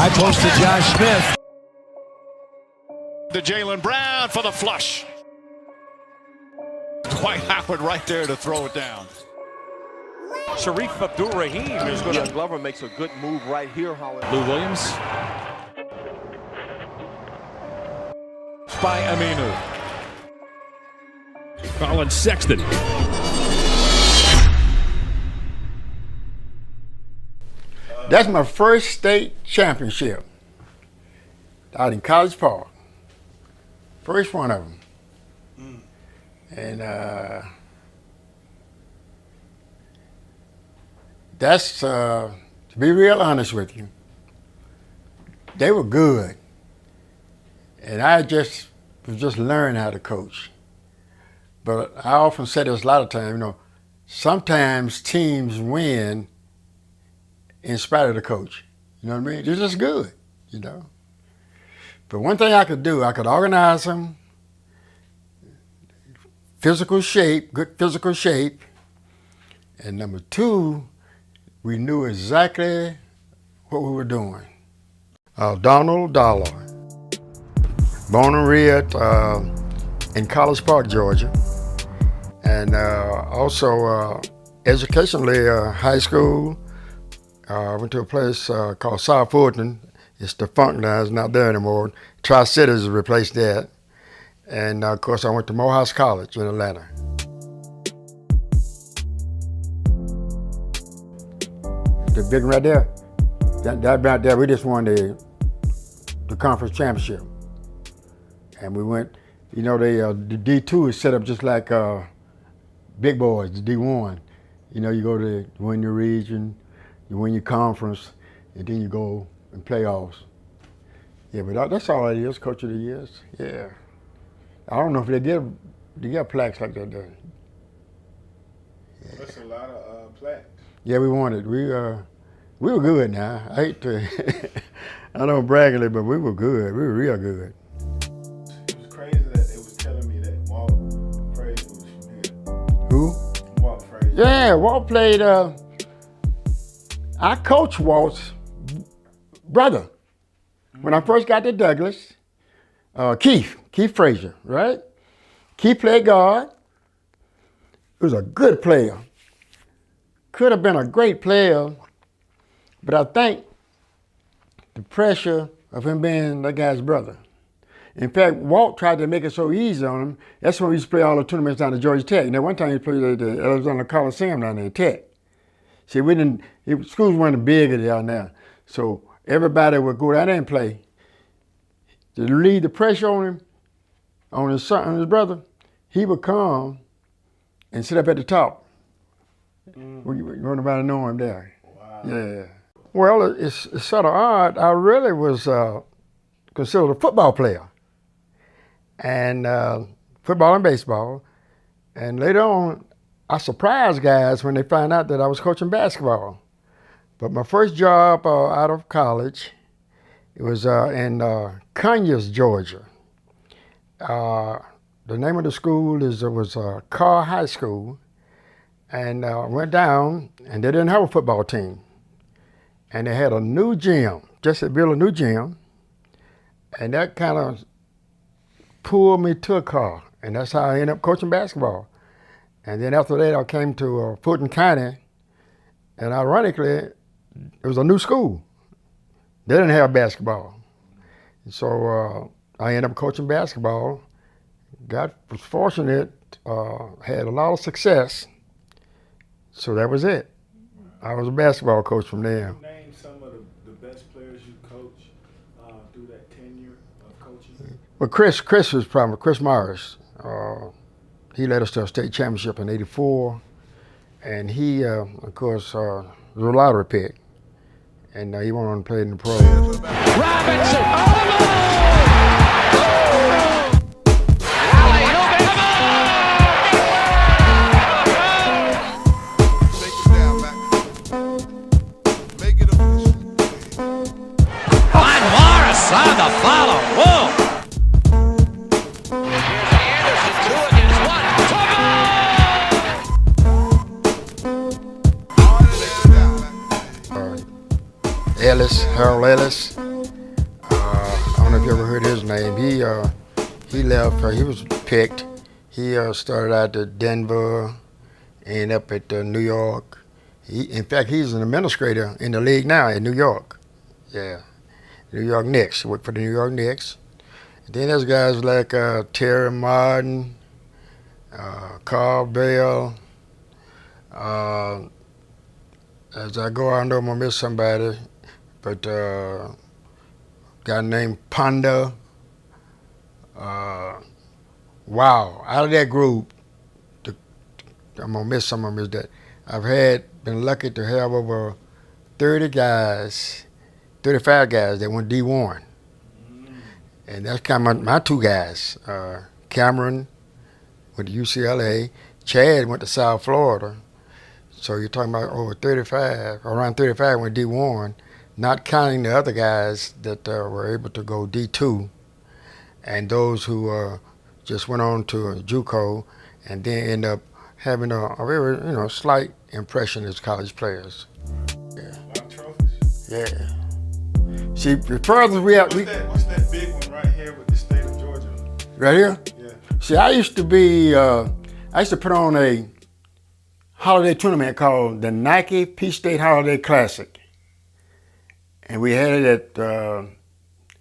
High post to Josh Smith. To Jaylen Brown for the flush. Dwight Howard right there to throw it down. Sharif Abdul-Rahim is going to. Glover makes a good move right here, Howard. Lou Williams. By Aminu. Colin Sexton. That's my first state championship out in College Park. First one of them. And that's, to be real honest with you, they were good. And I was just learning how to coach. But I often say this a lot of times, sometimes teams win in spite of the coach. You know what I mean? They're just good, But one thing I could do, I could organize them, physical shape, good physical shape. And number two, we knew exactly what we were doing. Donald Dollar, born and reared in College Park, Georgia. And also educationally, high school. I went to a place called South Fulton. It's defunct now, it's not there anymore. Tri-Cities replaced that. And of course, I went to Morehouse College in Atlanta. The big one right there, that right there, we just won the conference championship. And we went, the D2 is set up just like big boys, the D1. You go to win your region, you win your conference, and then you go in playoffs. Yeah, but that's all it is, Coach of the Years. Yeah. I don't know if they get plaques like that though. Yeah. That's a lot of plaques. Yeah, we won it. We were good now. I hate to, I don't brag on it, but we were good. We were real good. It was crazy that they was telling me that Walt Frazier was from here. Who? Walt Frazier. Yeah, Walt played, I coached Walt's brother. When I first got to Douglas, Keith Frazier, right? Keith played guard. He was a good player. Could have been a great player, but I think the pressure of him being that guy's brother. In fact, Walt tried to make it so easy on him. That's when we used to play all the tournaments down at Georgia Tech. One time he played at the Arizona Coliseum down there at Tech. See, schools weren't big down there. So everybody would go down there and play. To relieve the pressure on him, on his son, on his brother, he would come and sit up at the top. Nobody know him there. Wow. Yeah. Well, it's sort of odd. I really was considered a football player. And football and baseball. And later on, I surprised guys when they found out that I was coaching basketball. But my first job out of college, it was in Conyers, Georgia. The name of the school was Carr High School. And I went down, and they didn't have a football team. And they had a new gym, just to build a new gym. And that kind of pulled me to Carr. And that's how I ended up coaching basketball. And then after that, I came to Fulton County. And ironically, it was a new school. They didn't have basketball. And so I ended up coaching basketball. Was fortunate, had a lot of success. So that was it. I was a basketball coach from there. Name some of the best players you coached through that tenure of coaching. Well, Chris was probably, Chris Morris. He led us to a state championship in '84. And he, of course, was a lottery pick. And he went on to play in the pros. Robinson. On the follow. Whoa! Here's Anderson, 2 against 1. Harold Ellis, don't know if you ever heard his name. He left. He was picked. He started out at Denver, and up at New York. In fact, he's an administrator in the league now in New York. Yeah, New York Knicks. He worked for the New York Knicks. And then there's guys like Terry Martin, Carl Bell. As I go, I know I'm gonna miss somebody, but guy named Panda. Wow, out of that group, I'm gonna miss some of them. Is that I've been lucky to have over 30 guys, 35 guys that went D1, and that's kind of my two guys. Cameron went to UCLA. Chad went to South Florida. So you're talking about over 35, around 35 went D1, not counting the other guys that were able to go D2, and those who just went on to JUCO and then end up having a very slight impression as college players. Yeah. A lot of trophies. Yeah. See, the further we have, What's that big one right here with the state of Georgia? Right here. Yeah. See, I used to put on a holiday tournament called the Nike Peach State Holiday Classic, and we had it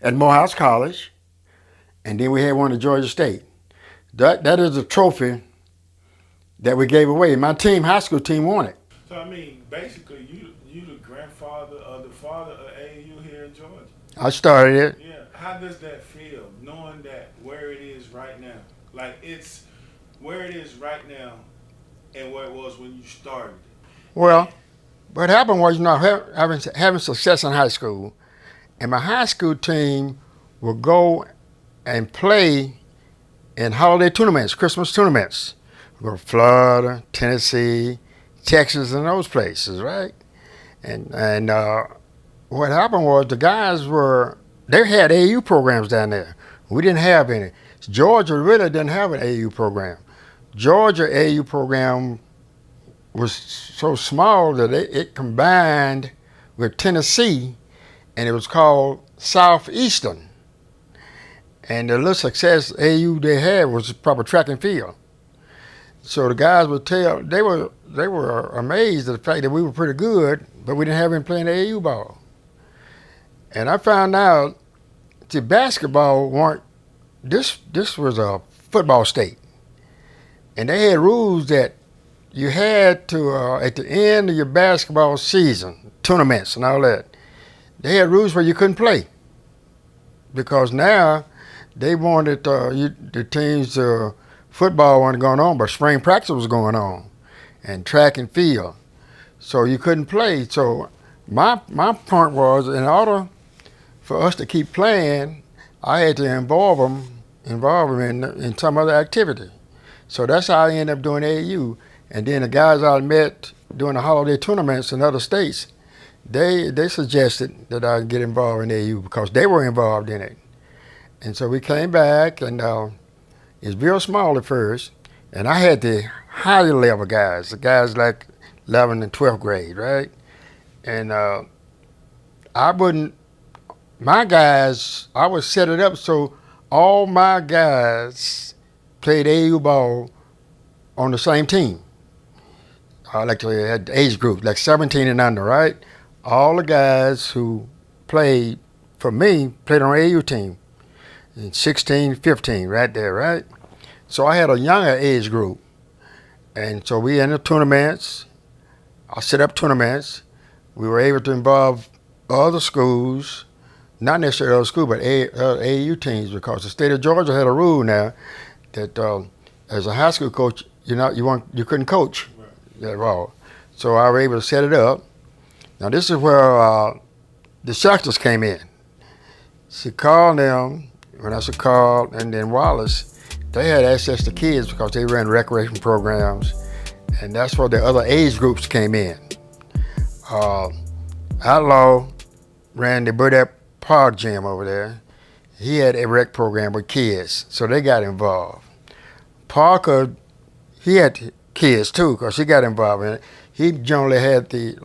at Morehouse College, and then we had one at Georgia State. That is a trophy that we gave away. My team, high school team, won it. So I mean, basically, you the grandfather of the father of AAU here in Georgia. I started it. Yeah. How does that feel, knowing that where it is right now? Like it's where it is right now, and where it was when you started. Well, what happened was, having success in high school, and my high school team would go and play in holiday tournaments, Christmas tournaments. We go to Florida, Tennessee, Texas, and those places, right? And what happened was the guys they had AAU programs down there. We didn't have any. Georgia really didn't have an AAU program. Georgia AAU program was so small that it combined with Tennessee, and it was called Southeastern. And the little success AAU they had was proper track and field. So the guys would tell, they were amazed at the fact that we were pretty good, but we didn't have any playing AAU ball. And I found out that basketball this was a football state. And they had rules that you had to, at the end of your basketball season, tournaments and all that, they had rules where you couldn't play. Because now they wanted the teams, football wasn't going on, but spring practice was going on, and track and field. So you couldn't play. So my point was, in order for us to keep playing, I had to involve them in some other activity. So that's how I ended up doing AAU. And then the guys I met doing the holiday tournaments in other states, they suggested that I get involved in AAU because they were involved in it. And so we came back, and it was real small at first. And I had the higher level guys, the guys like 11th and 12th grade, right? And my guys, I would set it up so all my guys played AAU ball on the same team. I like to had age groups, like 17 and under, right? All the guys who played for me played on an AAU team. And 16, 15, right there, right? So I had a younger age group. And so we entered tournaments. I set up tournaments. We were able to involve other schools, not necessarily other schools, but AAU teams, because the state of Georgia had a rule now that as a high school coach, you couldn't coach at all. So I was able to set it up. Now this is where the Shuckers came in. See, Carl them, when I said Carl and then Wallace, they had access to kids because they ran recreation programs, and that's where the other age groups came in. Outlaw ran the Burdette Park gym over there. He had a rec program with kids, so they got involved. Parker, he had kids too, because he got involved in it. He generally had the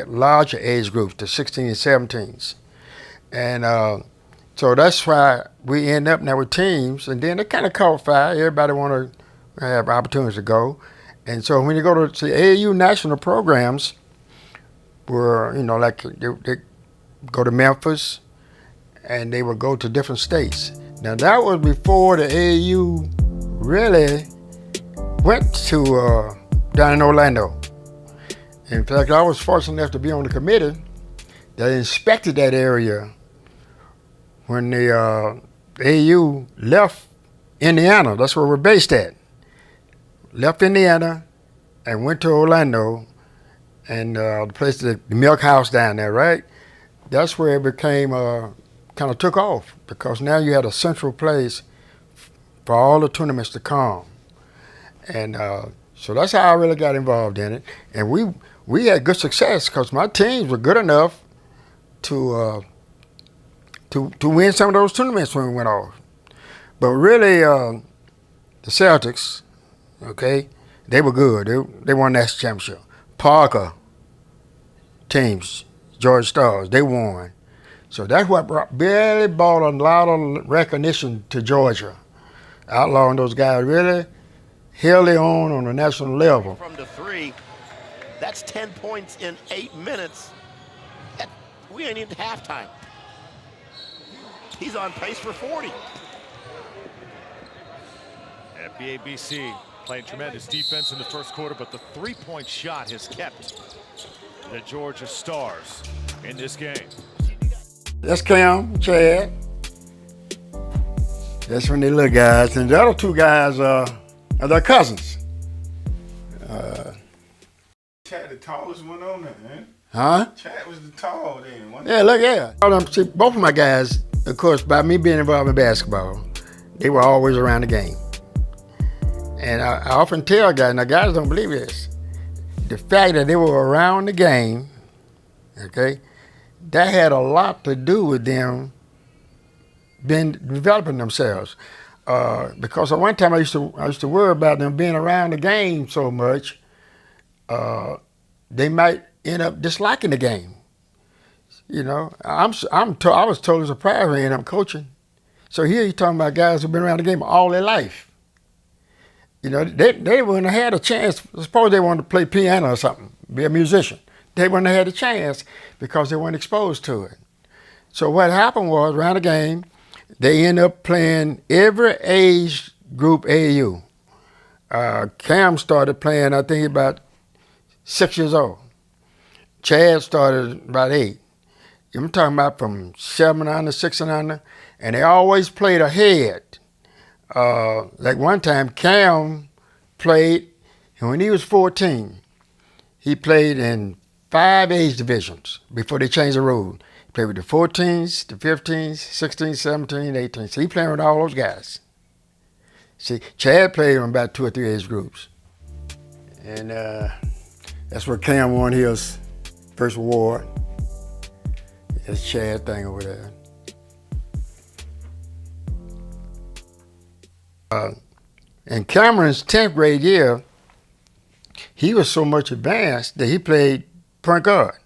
larger age groups, the 16 and 17s. And So that's why we end up now with teams, and then it kind of caught fire. Everybody want to have opportunities to go. And so when you go to the AAU national programs, where, like they go to Memphis, and they would go to different states. Now that was before the AAU really went to down in Orlando. In fact, I was fortunate enough to be on the committee that inspected that area when the AAU left Indiana. That's where we're based at. Left Indiana and went to Orlando, and the place, the Milk House down there, right? That's where it became kind of took off, because now you had a central place for all the tournaments to come. And so that's how I really got involved in it. And we had good success because my teams were good enough to win some of those tournaments when we went off. But really, the Celtics, okay, they were good. They won that championship. Parker teams, Georgia Stars, they won. So that's what really brought a lot of recognition to Georgia. Outlaw and those guys really held their own on a national level. From the three, that's 10 points in 8 minutes. We ain't even halftime. He's on pace for 40. BABC playing tremendous defense in the first quarter, but the three-point shot has kept the Georgia Stars in this game. That's Cam, Chad. That's when they little guys. And the other two guys are their cousins. Chad, the tallest one on there, man. Huh? Chad was the tall then. Wasn't Yeah, look, yeah. See, both of my guys, of course, by me being involved in basketball, they were always around the game. And I often tell guys, now guys don't believe this, the fact that they were around the game, okay, that had a lot to do with them developing themselves. Because at one time I used to worry about them being around the game so much, they might end up disliking the game. I was totally surprised when I ended up coaching. So here you're talking about guys who've been around the game all their life. They wouldn't have had a chance. Suppose they wanted to play piano or something, be a musician. They wouldn't have had a chance because they weren't exposed to it. So what happened was, around the game, they ended up playing every age group AAU. Cam started playing, I think, about 6 years old. Chad started about 8. I'm talking about from 7 under, 6 and under, and they always played ahead. Like one time, Cam played, and when he was 14, he played in 5 age divisions before they changed the rule. He played with the 14s, the 15s, 16s, 17s, 18s. So he played with all those guys. See, Chad played on about 2 or 3 age groups. And that's where Cam won his first award. That's Chad thing over there. In Cameron's 10th grade year, he was so much advanced that he played point guard.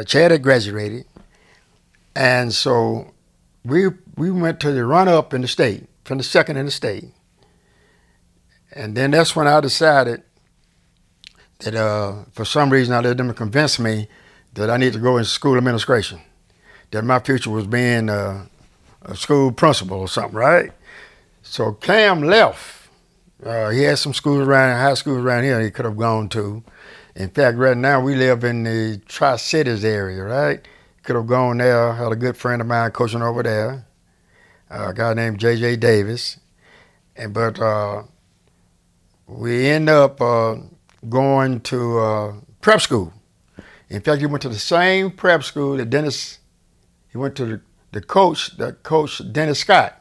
Chad had graduated, and so we went to the run-up in the state, from the second in the state. And then that's when I decided that for some reason I let them convince me that I need to go into school administration, that my future was being a school principal or something, right? So Cam left. He had some schools around, high schools around here he could have gone to. In fact, right now we live in the Tri-Cities area, right? Could have gone there, had a good friend of mine coaching over there, a guy named J.J. Davis. But we end up going to prep school. In fact, he went to the same prep school that Dennis, he went to the coach Dennis Scott.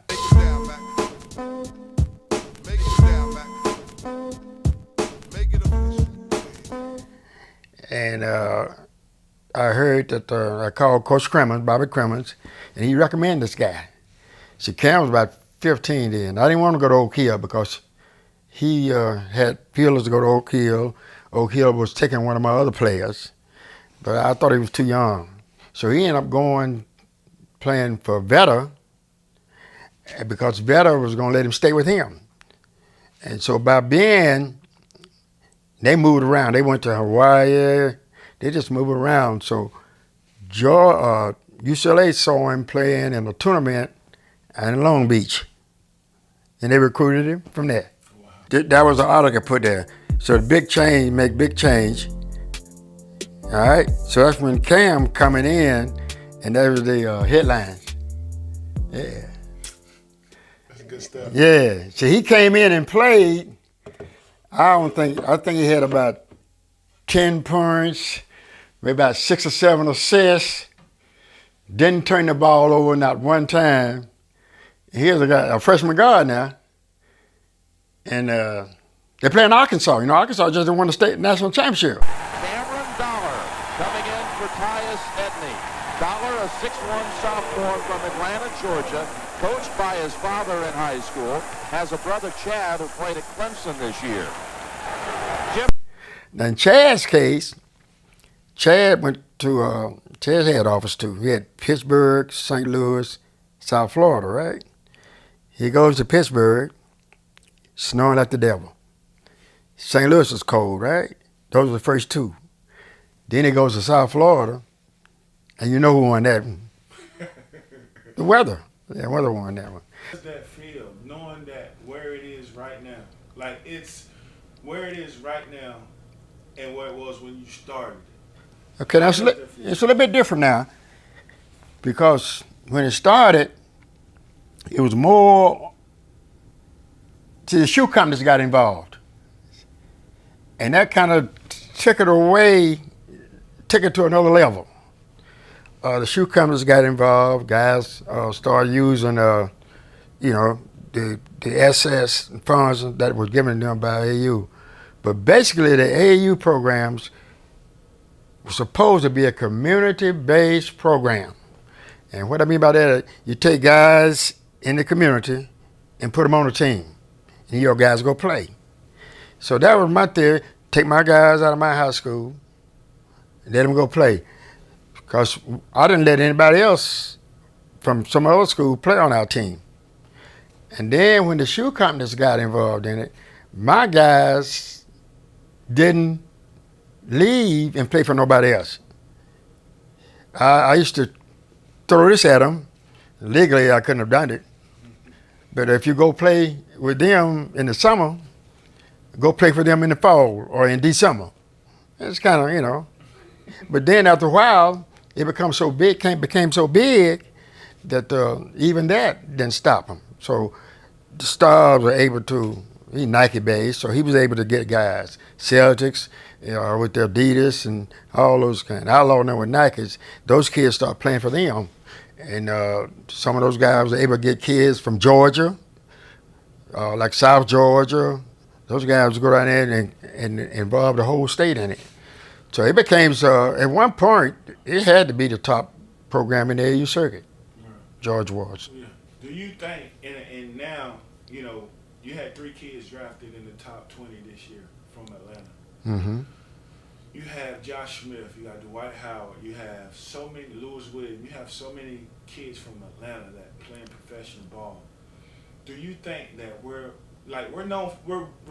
And I heard that I called Coach Cremens, Bobby Cremens, and he recommended this guy. See, Cam was about 15 then. I didn't want to go to Oak Hill because he had feelers to go to Oak Hill. Oak Hill was taking one of my other players, but I thought he was too young. So he ended up going playing for Vetter because Vetter was going to let him stay with him. And so by being, they moved around. They went to Hawaii. They just moved around. So UCLA saw him playing in a tournament in Long Beach. And they recruited him from there. Wow. That was the article put there. So the big change make big change. All right? So that's when Cam coming in, and that was the headlines. Yeah. That's good stuff. Yeah. So he came in and played. I think he had about 10 points, maybe about 6 or 7 assists. Didn't turn the ball over not one time. Here's a guy, a freshman guard now. And they're playing Arkansas. You know, Arkansas just won the state national championship. Cameron Dollar coming in for Tyus Edney. Dollar, a 6'1 sophomore from Atlanta, Georgia, coached by his father in high school, has a brother Chad who played at Clemson this year. Now in Chad's case, Chad went to Chad's head office too. He had Pittsburgh, St. Louis, South Florida, right? He goes to Pittsburgh, snowing like the devil. St. Louis is cold, right? Those are the first two. Then he goes to South Florida, and you know who won that one? The weather. Yeah, weather won that one. How does that feel, knowing that where it is right now? Like, it's where it is right now and where it was when you started. Okay, now it's a little bit different now, because when it started, it was more, the shoe companies got involved. And that kind of took it away, took it to another level. The shoe companies got involved. Guys started using, the SS funds that was given to them by AAU. But basically, the AAU programs were supposed to be a community-based program. And what I mean by that, you take guys in the community and put them on a team, and your guys go play. So that was my theory. Take my guys out of my high school, and let them go play. Because I didn't let anybody else from some other school play on our team. And then when the shoe companies got involved in it, my guys didn't leave and play for nobody else. I used to throw this at them. Legally, I couldn't have done it. But if you go play with them in the summer, go play for them in the fall or in December. It's kind of, you know. But then after a while, it became so big that even that didn't stop him. So the Stars were able to, he Nike-based, so he was able to get guys, Celtics, with their Adidas and all those kind. I know with Nikes, those kids started playing for them. And some of those guys were able to get kids from Georgia, like South Georgia. Those guys would go down there and involve the whole state in it. So it became, at one point, it had to be the top program in the AAU circuit. Right. Georgia was. Yeah. Do you think, and now, you had 3 kids drafted in the top 20 this year from Atlanta. Mm-hmm. You have Josh Smith, you got Dwight Howard, you have so many, Lewis Williams, you have so many kids from Atlanta that playing professional ball. Do you think that we're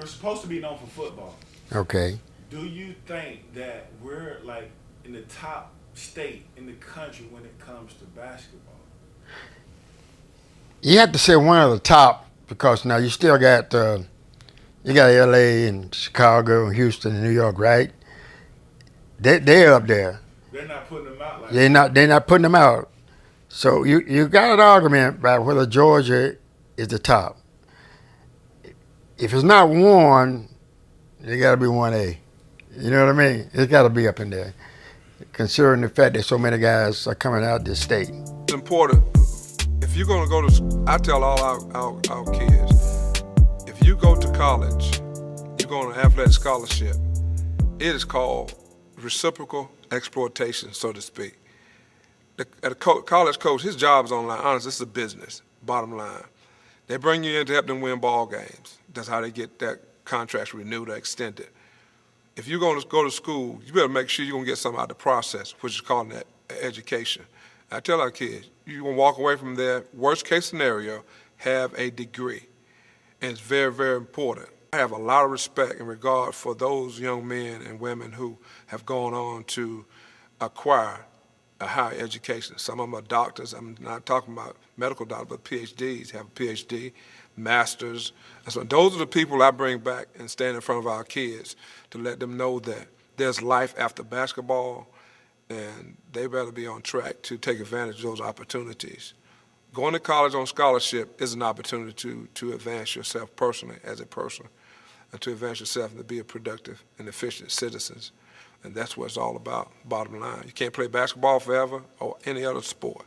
supposed to be known for football? Okay. Do you think that we're like in the top state in the country when it comes to basketball? You have to say one of the top, because now you still got you got LA and Chicago and Houston and New York, right? They're up there. They're not putting them out like they're not putting them out. So you got an argument about whether Georgia is the top. If it's not 1, it got to be 1A. You know what I mean? It's got to be up in there, considering the fact that so many guys are coming out this state. It's important. If you're going to go to, I tell all our kids, if you go to college, you're going to athletic scholarship. It is called reciprocal exploitation, so to speak. A college coach, his job is on the line. Honestly, this is a business, bottom line. They bring you in to help them win ball games. That's how they get that contracts renewed or extended. If you're going to go to school, you better make sure you're going to get something out of the process, which is called that education. I tell our kids, you're going to walk away from there, worst case scenario, have a degree. And it's very, very important. I have a lot of respect and regard for those young men and women who have gone on to acquire a higher education. Some of them are doctors. I'm not talking about medical doctors, but PhDs, have a PhD, masters. And so those are the people I bring back and stand in front of our kids to let them know that there's life after basketball, and they better be on track to take advantage of those opportunities. Going to college on scholarship is an opportunity to advance yourself personally as a person, and to advance yourself and to be a productive and efficient citizen. And that's what it's all about, bottom line. You can't play basketball forever or any other sport.